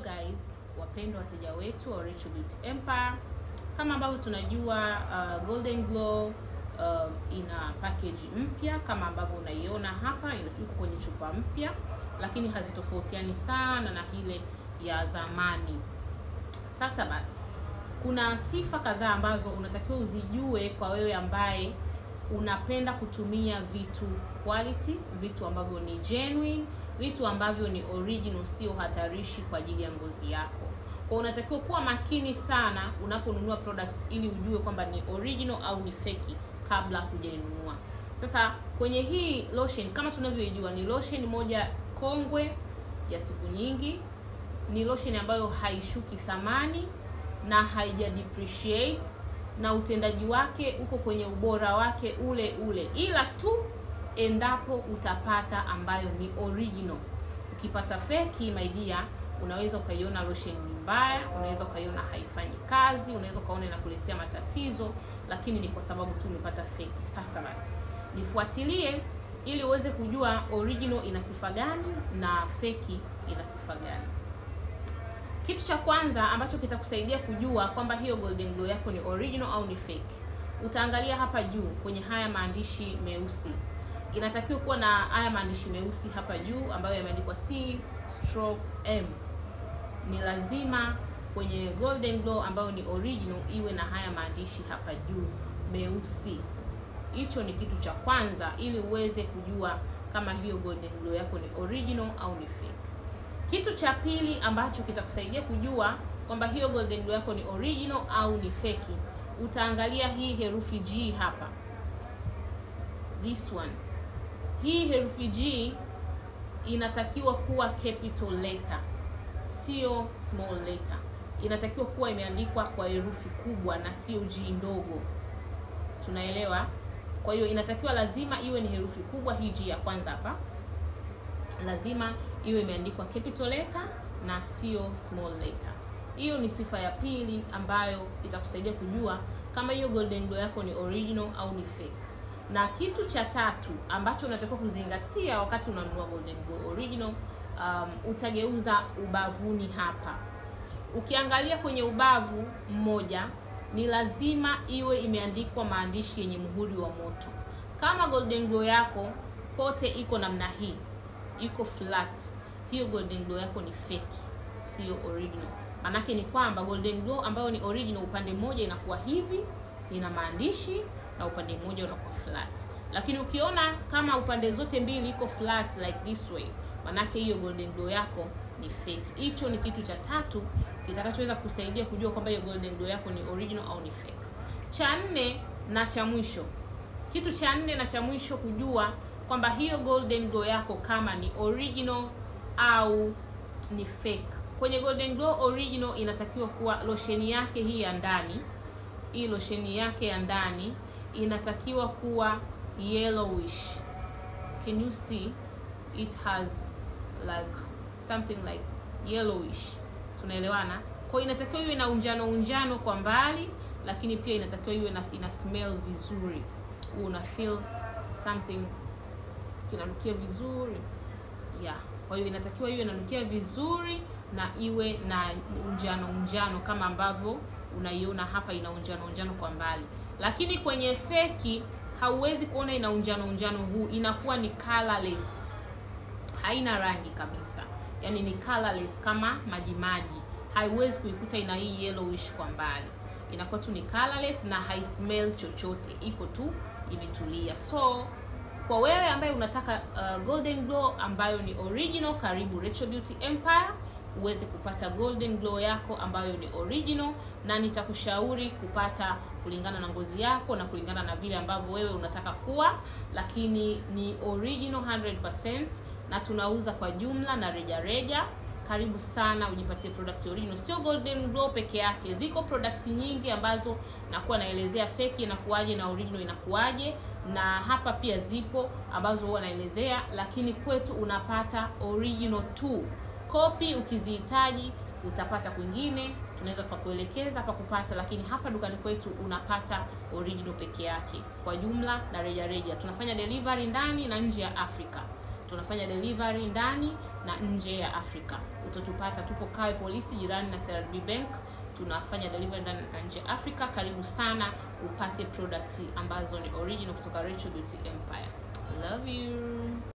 guys, wapendwa wateja wetu wa Rachel Beauty Empire. Kama ambavyo tunajua Golden Glow ina package mpya kama ambavyo unaiona hapa, iko kwenye chupa mpya, lakini hazitofautiani sana na ile ya zamani. Sasa basi, kuna sifa kadhaa ambazo unatakiwa uzijue kwa wewe ambaye unapenda kutumia vitu quality, vitu ambavyo ni genuine, vitu ambavyo ni original, sio hatarishi kwa ajili ya ngozi yako. Kwa unatakiwa kuwa makini sana unaponunua products ili ujue kwamba ni original au ni fake kabla hujainunua. Sasa kwenye hii lotion, kama tunavyojua, ni lotion moja kongwe ya siku nyingi. Ni lotion ambayo haishuki thamani na haija depreciate, na utendaji wake uko kwenye ubora wake ule ule, ila tu endapo utapata ambayo ni original. Ukipata fake, my dear, unaweza ukaiona lotion ni mbaya, unaweza ukaiona haifanyi kazi, unaweza ukaona inakuletea matatizo, lakini ni kwa sababu tu umepata fake. Sasa basi, nifuatilie ili uweze kujua original ina sifa gani na fake ina sifa gani. Kitu cha kwanza ambacho kitakusaidia kujua kwamba hiyo Golden Glow yako ni original au ni fake, utaangalia hapa juu kwenye haya maandishi meusi. Inatakiwa kuwa na haya maandishi meusi hapa juu ambayo yameandikwa C/M. Ni lazima kwenye Golden Glow ambayo ni original iwe na haya maandishi hapa juu meusi. Hicho ni kitu cha kwanza ili uweze kujua kama hiyo Golden Glow yako ni original au ni fake. Kitu cha pili ambacho kitakusaidia kujua kwamba hiyo Golden Glow yako ni original au ni fake, utaangalia hii herufi G hapa. This one. Hii herufi G inatakiwa kuwa capital letter, sio small letter. Inatakiwa kuwa imeandikwa kwa herufi kubwa na sio G ndogo. Tunaelewa? Kwa hiyo inatakiwa lazima iwe ni herufi kubwa. Hii G ya kwanza hapa lazima iwe imeandikwa capital letter na sio small letter. Hiyo ni sifa ya pili ambayo itakusaidia kujua kama hiyo Golden Glow yako ni original au ni fake. Na kitu cha tatu ambacho unatakiwa kuzingatia wakati unanunua Golden Glow original, utageuza ubavuni hapa. Ukiangalia kwenye ubavu mmoja, ni lazima iwe imeandikwa maandishi yenye muhuri wa moto. Kama Golden Glow yako kote iko namna hii, iko flat, hiyo Golden Glow yako ni fake, sio original. Manake ni kwamba Golden Glow ambayo ni original, upande mmoja inakuwa hivi, ina maandishi, na upande mmoja unakuwa flat. Lakini ukiona kama upande zote mbili iko flat like this way, manake hiyo Golden Glow yako ni fake. Hicho ni kitu cha tatu kitakachoweza kusaidia kujua kwamba hiyo Golden Glow yako ni original au ni fake. Cha nne na cha mwisho, kitu cha nne na cha mwisho kujua kwamba hiyo Golden Glow yako kama ni original au ni fake. Kwenye Golden Glow original inatakiwa kuwa lotion yake hii ya ndani, hii lotion yake ya ndani inatakiwa kuwa yellowish. Can you see? It has like something like yellowish. Tunaelewana? Kwa inatakiwa iwe na unjano kwa mbali, lakini pia inatakiwa iwe ina smell vizuri. Una feel something kinanukia vizuri. Yeah. Kwa hiyo inatakiwa iwe inanukia vizuri na iwe na unjano kama ambavyo unaiona hapa, ina unjano kwa mbali. Lakini kwenye feki hauwezi kuona ina unjano huu, inakuwa ni colorless. Haina rangi kabisa. Yaani ni colorless kama majimaji. Haiwezi kuikuta ina hii yellowish kwa mbali. Inakuwa tu ni colorless na haismell chochote. Iko tu imetulia. So kwa wewe ambaye unataka Golden Glow ambayo ni original, karibu Rachel Beauty Empire uweze kupata Golden Glow yako ambayo ni original, na nitakushauri kupata kulingana na ngozi yako na kulingana na vile ambavyo wewe unataka kuwa, lakini ni original 100% na tunauza kwa jumla na reja. Karibu sana ujipatie product original. Sio Golden Glow peke yake, ziko product nyingi ambazo nakuwa naelezea fake inakuaje na original inakuaje, na hapa pia zipo ambazo huwa naelezea, lakini kwetu unapata original tu. Copy ukizihitaji utapata kwingine, tunaweza kukuelekeza hapa kupata, lakini hapa dukani kwetu unapata original peke yake kwa jumla na reja. Tunafanya delivery ndani na nje ya Afrika. tunafanya delivery ndani na nje ya Afrika. Utatupata tupo Kawe Polisi jirani na CRDB Bank. Tunafanya delivery ndani na nje ya Afrika. Karibu sana upate product ambazo ni original kutoka Rachel Beauty Empire. Love you.